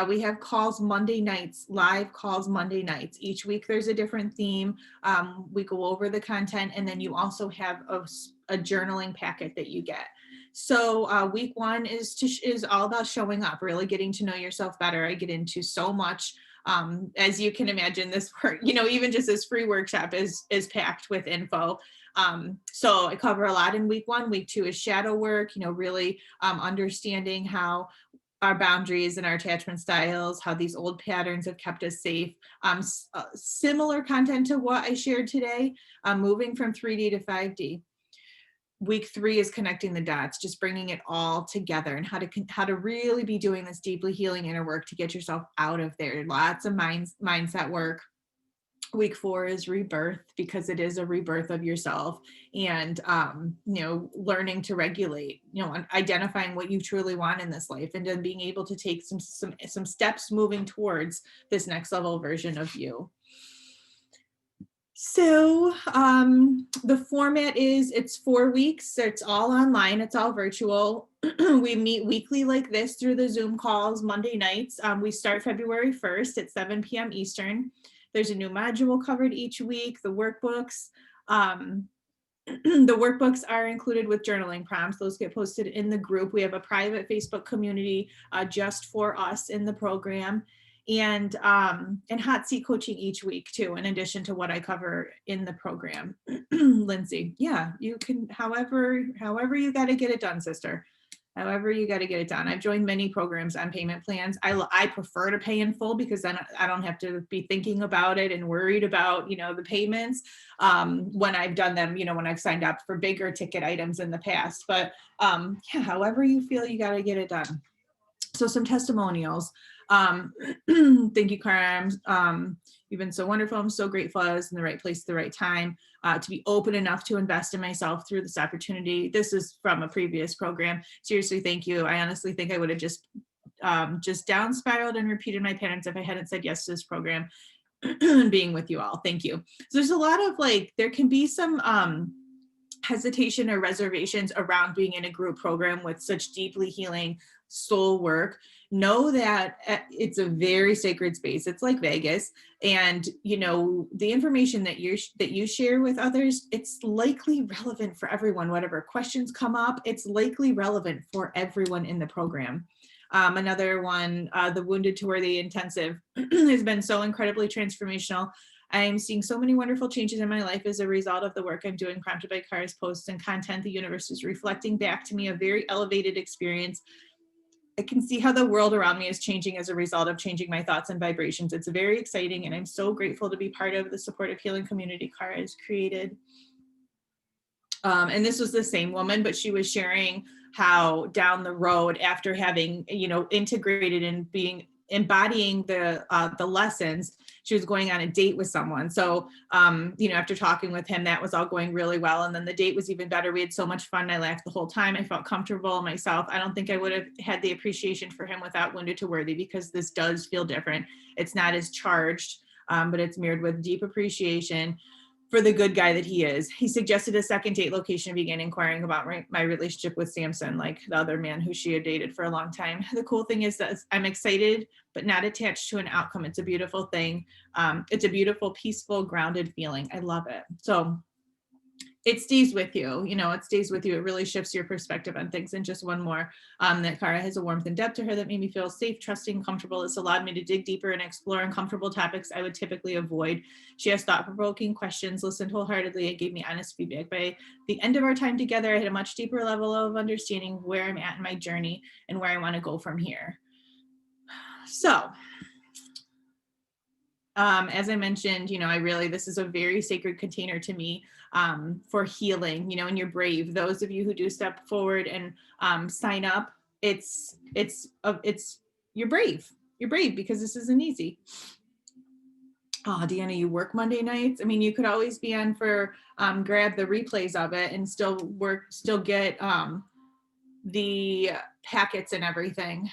We have calls Monday nights, live calls Monday nights. Each week there's a different theme. We go over the content, and then you also have a journaling packet that you get. So week one is all about showing up, really getting to know yourself better. I get into so much. As you can imagine, this work, even just this free workshop is packed with info. So I cover a lot in week one. Week two is shadow work, really understanding how our boundaries and our attachment styles, how these old patterns have kept us safe. Similar content to what I shared today, moving from 3D to 5D. Week 3 is connecting the dots, just bringing it all together, and how to really be doing this deeply healing inner work to get yourself out of there. Lots of mindset work. Week 4 is rebirth, because it is a rebirth of yourself, and learning to regulate, identifying what you truly want in this life, and then being able to take some steps moving towards this next level version of you. So the format is, it's 4 weeks. It's all online. It's all virtual. We meet weekly like this through the Zoom calls, Monday nights. We start February 1st at 7 p.m. Eastern. There's a new module covered each week. The workbooks, the workbooks are included with journaling prompts. Those get posted in the group. We have a private Facebook community just for us in the program. And hot seat coaching each week too, in addition to what I cover in the program. Lindsay, yeah, you can, however you got to get it done, sister. However you got to get it done. I've joined many programs on payment plans. I prefer to pay in full, because then I don't have to be thinking about it and worried about, the payments when I've done them, when I've signed up for bigger ticket items in the past. But yeah, however you feel you got to get it done. So some testimonials. Thank you, Karam. You've been so wonderful. I'm so grateful I was in the right place at the right time, to be open enough to invest in myself through this opportunity. This is from a previous program. Seriously, thank you. I honestly think I would have just down spiraled and repeated my patterns if I hadn't said yes to this program. Being with you all. Thank you. So there's a lot of there can be some hesitation or reservations around being in a group program with such deeply healing soul work. Know that it's a very sacred space. It's like Vegas, and the information that you share with others, it's likely relevant for everyone. Whatever questions come up, it's likely relevant for everyone in the program. Another one, the Wounded to Worthy Intensive has been so incredibly transformational. I'm seeing so many wonderful changes in my life as a result of the work I'm doing, prompted by Kara's posts and content. The universe is reflecting back to me a very elevated experience. I can see how the world around me is changing as a result of changing my thoughts and vibrations. It's very exciting, and I'm so grateful to be part of the supportive healing community Kara has created. And this was the same woman, but she was sharing how down the road, after having, integrated and embodying the lessons, she was going on a date with someone. So, after talking with him, that was all going really well. And then the date was even better. We had so much fun. I laughed the whole time. I felt comfortable in myself. I don't think I would have had the appreciation for him without Wounded to Worthy, because this does feel different. It's not as charged, but it's mirrored with deep appreciation for the good guy that he is. He suggested a second date location and began inquiring about my relationship with Samson, like the other man who she had dated for a long time. The cool thing is that I'm excited, but not attached to an outcome. It's a beautiful thing. It's a beautiful, peaceful, grounded feeling. I love it. So it stays with you, it stays with you. It really shifts your perspective on things. And just one more, that Kara has a warmth and depth to her that made me feel safe, trusting, comfortable. It's allowed me to dig deeper and explore uncomfortable topics I would typically avoid. She has thought-provoking questions, listened wholeheartedly, and gave me honest feedback. By the end of our time together, I had a much deeper level of understanding where I'm at in my journey and where I want to go from here. So, as I mentioned, this is a very sacred container to me for healing, and you're brave. Those of you who do step forward and sign up, you're brave. You're brave, because this isn't easy. Oh, Deanna, you work Monday nights? I mean, you could always be on for grab the replays of it and still get the packets and everything.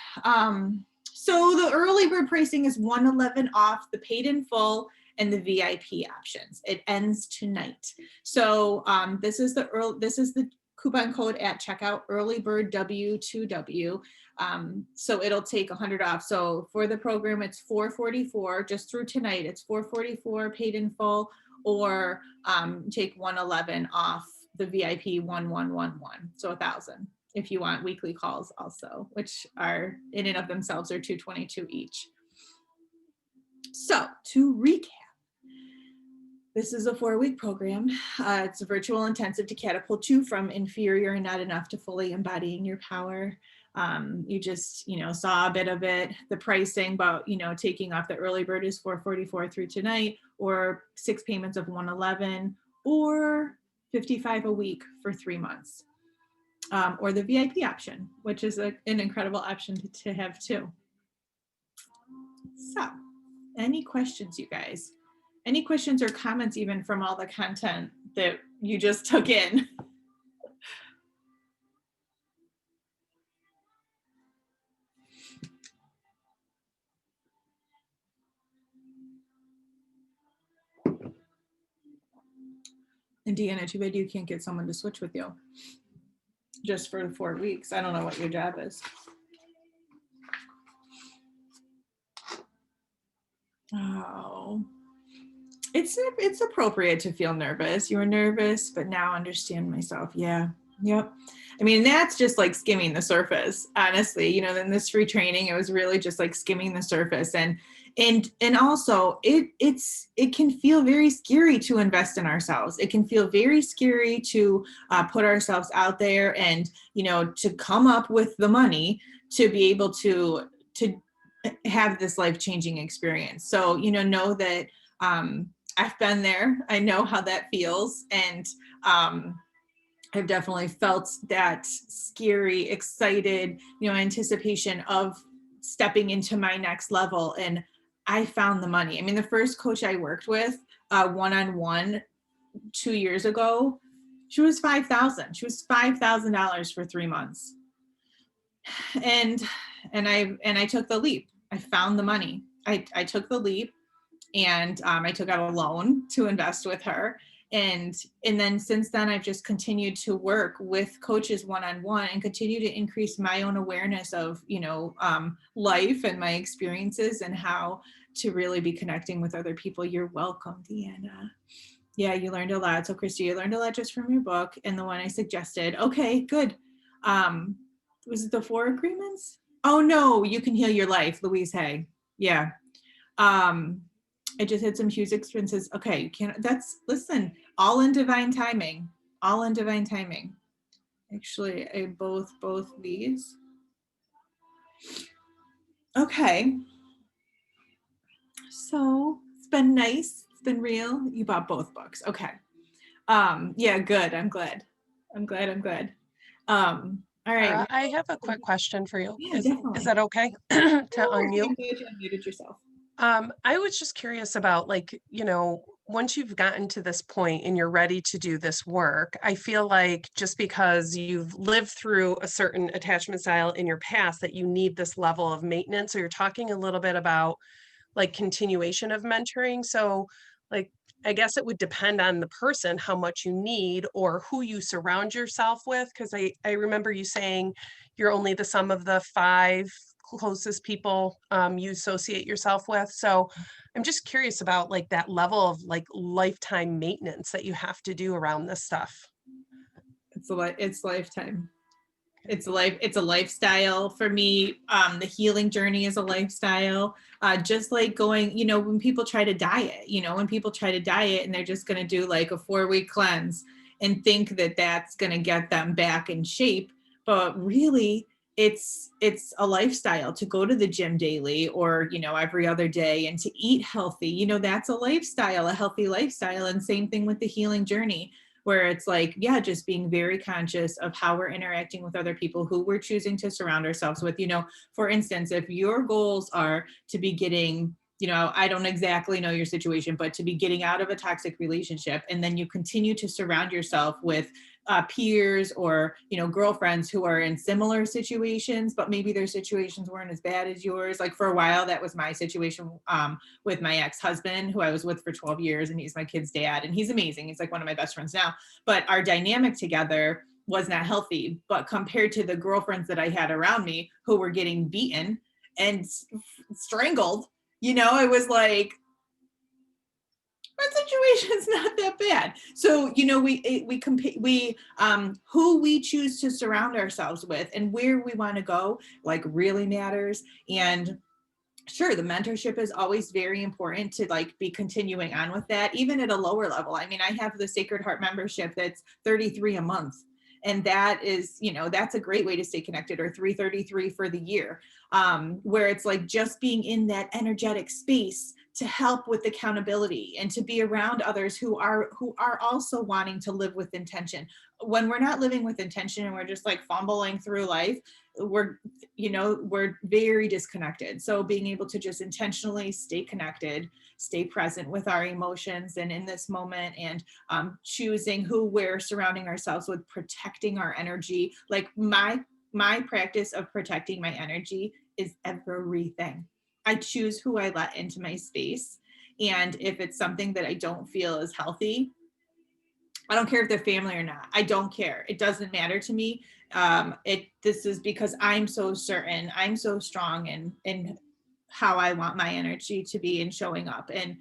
So the early bird pricing is $111 off the paid in full and the VIP options. It ends tonight. So this is the coupon code at checkout, early bird W2W. So it'll take $100 off. So for the program, it's $444 just through tonight. It's $444 paid in full, or take $111 off the VIP 1111. So $1,000. If you want weekly calls also, which are in and of themselves are $222 each. So to recap, this is a 4-week program. It's a virtual intensive to catapult you from inferior and not enough to fully embodying your power. You just, saw a bit of it, the pricing, but, taking off the early bird is $444 through tonight, or 6 payments of $111, or $55 a week for 3 months. Or the VIP option, which is an incredible option to have too. So, any questions, you guys? Any questions or comments even from all the content that you just took in? And Deanna, too bad you can't get someone to switch with you just for 4 weeks. I don't know what your job is. Oh, it's appropriate to feel nervous. You were nervous, but now understand myself. Yeah. Yep. I mean, that's just like skimming the surface, honestly. In this free training, it was really just like skimming the surface. And also it can feel very scary to invest in ourselves. It can feel very scary to put ourselves out there and, to come up with the money to be able to have this life-changing experience. So, know that I've been there. I know how that feels. And I've definitely felt that scary, excited, anticipation of stepping into my next level. And I found the money. I mean, the first coach I worked with one-on-one 2 years ago, she was $5,000. She was $5,000 for 3 months. And I took the leap. I found the money. I took the leap, and I took out a loan to invest with her. And then since then, I've just continued to work with coaches one-on-one and continue to increase my own awareness of, life and my experiences and how to really be connecting with other people. You're welcome, Deanna. Yeah, you learned a lot. So Christy, you learned a lot just from your book and the one I suggested. Okay, good. Was it the 4 agreements? Oh no, you can heal your life, Louise Hay. Yeah. I just had some huge expenses. Okay, listen, all in divine timing. All in divine timing. Actually, I both these. Okay. So it's been nice. It's been real. You bought both books. Okay. Yeah, good. I'm glad. All right. I have a quick question for you. Yeah, Is definitely. that okay to Sure, unmute? I'm glad you unmuted yourself. I was just curious about, like, once you've gotten to this point and you're ready to do this work, I feel like just because you've lived through a certain attachment style in your past that you need this level of maintenance. So you're talking a little bit about like continuation of mentoring. So like, I guess it would depend on the person, how much you need or who you surround yourself with. Cause I remember you saying you're only the sum of the 5 closest people you associate yourself with. So I'm just curious about like that level of like lifetime maintenance that you have to do around this stuff. It's lifetime. It's a lifestyle for me. The healing journey is a lifestyle. Just like going, when people try to diet, and they're just going to do like a 4-week cleanse and think that that's going to get them back in shape. But really, it's a lifestyle to go to the gym daily or, every other day, and to eat healthy. That's a lifestyle, a healthy lifestyle. And same thing with the healing journey, where it's like, yeah, just being very conscious of how we're interacting with other people, who we're choosing to surround ourselves with. For instance, if your goals are to be getting, I don't exactly know your situation, but to be getting out of a toxic relationship, and then you continue to surround yourself with peers or, girlfriends who are in similar situations, but maybe their situations weren't as bad as yours. Like for a while, that was my situation with my ex-husband, who I was with for 12 years, and he's my kid's dad, and he's amazing. He's like one of my best friends now, but our dynamic together was not healthy. But compared to the girlfriends that I had around me who were getting beaten and strangled, it was like, our situation's not that bad. So, who we choose to surround ourselves with and where we want to go, like, really matters. And sure, the mentorship is always very important to like be continuing on with that, even at a lower level. I mean, I have the Sacred Heart membership that's $33 a month. And that is, that's a great way to stay connected, or 333 for the year, where it's like just being in that energetic space to help with accountability and to be around others who are also wanting to live with intention. When we're not living with intention and we're just like fumbling through life, we're very disconnected. So being able to just intentionally stay connected, stay present with our emotions and in this moment, and choosing who we're surrounding ourselves with, protecting our energy. Like my practice of protecting my energy is everything. I choose who I let into my space. And if it's something that I don't feel is healthy, I don't care if they're family or not. I don't care. It doesn't matter to me. This is because I'm so certain, I'm so strong in how I want my energy to be and showing up. And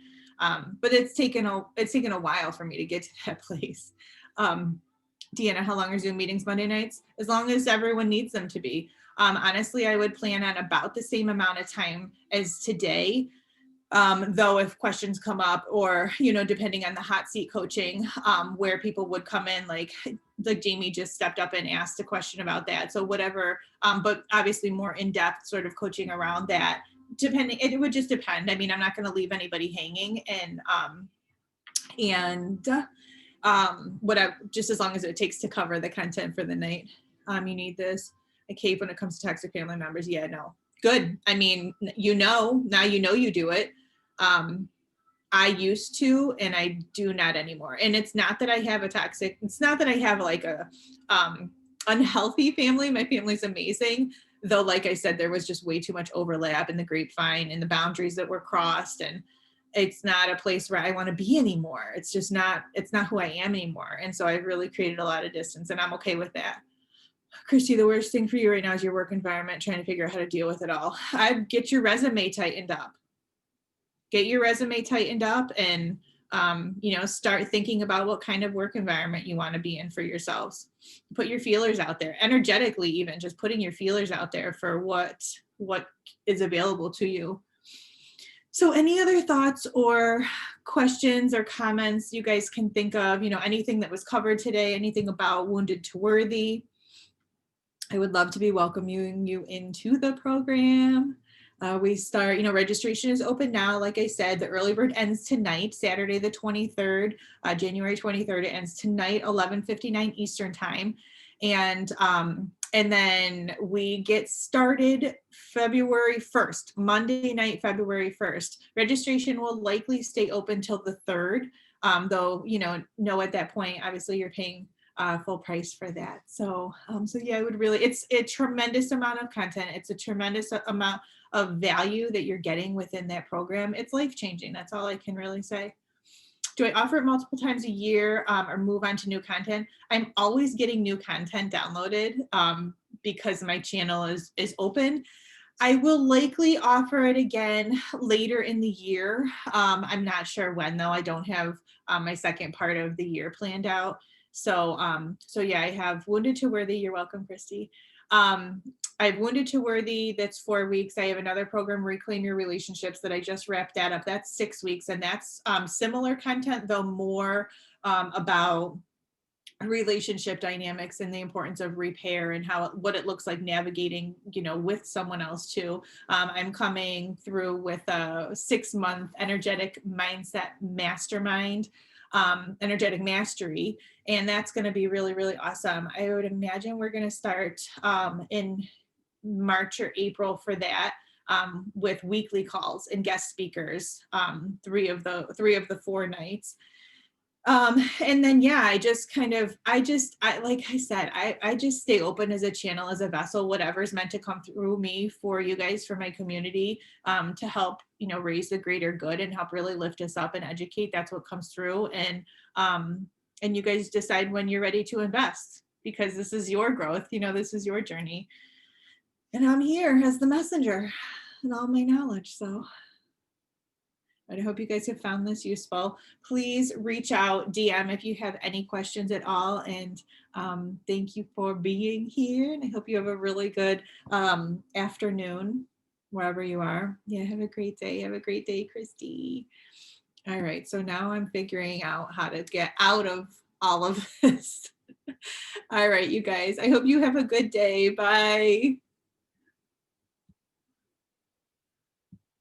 but it's taken a while for me to get to that place. Deanna, how long are Zoom meetings Monday nights? As long as everyone needs them to be. Honestly, I would plan on about the same amount of time as today. Though if questions come up, or, depending on the hot seat coaching, where people would come in, like Jamie just stepped up and asked a question about that. So whatever, but obviously more in-depth sort of coaching around that, depending, it would just depend. I mean, I'm not going to leave anybody hanging, just as long as it takes to cover the content for the night. You need this. I cave when it comes to toxic family members. Yeah, no. Good. I mean, now you do it. I used to, and I do not anymore. And it's not that I have it's not that I have like a unhealthy family. My family's amazing. Though, like I said, there was just way too much overlap in the grapevine and the boundaries that were crossed. And it's not a place where I want to be anymore. It's not who I am anymore. And so I've really created a lot of distance, and I'm okay with that. Christy, the worst thing for you right now is your work environment, trying to figure out how to deal with it all. I'd get your resume tightened up. And start thinking about what kind of work environment you want to be in for yourselves. Put your feelers out there energetically, even just putting your feelers out there for what is available to you. So any other thoughts or questions or comments you guys can think of, anything that was covered today, anything about Wounded to Worthy? I would love to be welcoming you into the program. We start, registration is open now. Like I said, the early bird ends tonight, Saturday the 23rd, January 23rd. It ends tonight, 11:59 Eastern time. And then we get started February 1st, Monday night, February 1st. Registration will likely stay open till the 3rd, though, at that point, obviously you're paying full price for that. So yeah, it's a tremendous amount of content. It's a tremendous amount of value that you're getting within that program. It's life-changing. That's all I can really say. Do I offer it multiple times a year or move on to new content? I'm always getting new content downloaded because my channel is open. I will likely offer it again later in the year. I'm not sure when, though. I don't have my second part of the year planned out. So yeah, I have Wounded to Worthy. You're welcome, Christy. I have Wounded to Worthy. That's 4 weeks. I have another program, Reclaim Your Relationships, that I just wrapped that up. That's 6 weeks. And that's similar content, though more about relationship dynamics and the importance of repair and what it looks like navigating, with someone else too. I'm coming through with a 6-month energetic mindset mastermind, energetic mastery. And that's going to be really, really awesome. I would imagine we're going to start in March or April for that, with weekly calls and guest speakers, 3 of the 4 nights. And then, yeah, I just like I said, I just stay open as a channel, as a vessel, whatever's meant to come through me for you guys, for my community, to help, raise the greater good and help really lift us up and educate. That's what comes through. And you guys decide when you're ready to invest, because this is your growth, this is your journey. And I'm here as the messenger and all my knowledge. So I hope you guys have found this useful. Please reach out, DM, if you have any questions at all. And thank you for being here. And I hope you have a really good afternoon, wherever you are. Yeah, have a great day. Have a great day, Christy. All right, so now I'm figuring out how to get out of all of this. All right, you guys. I hope you have a good day. Bye.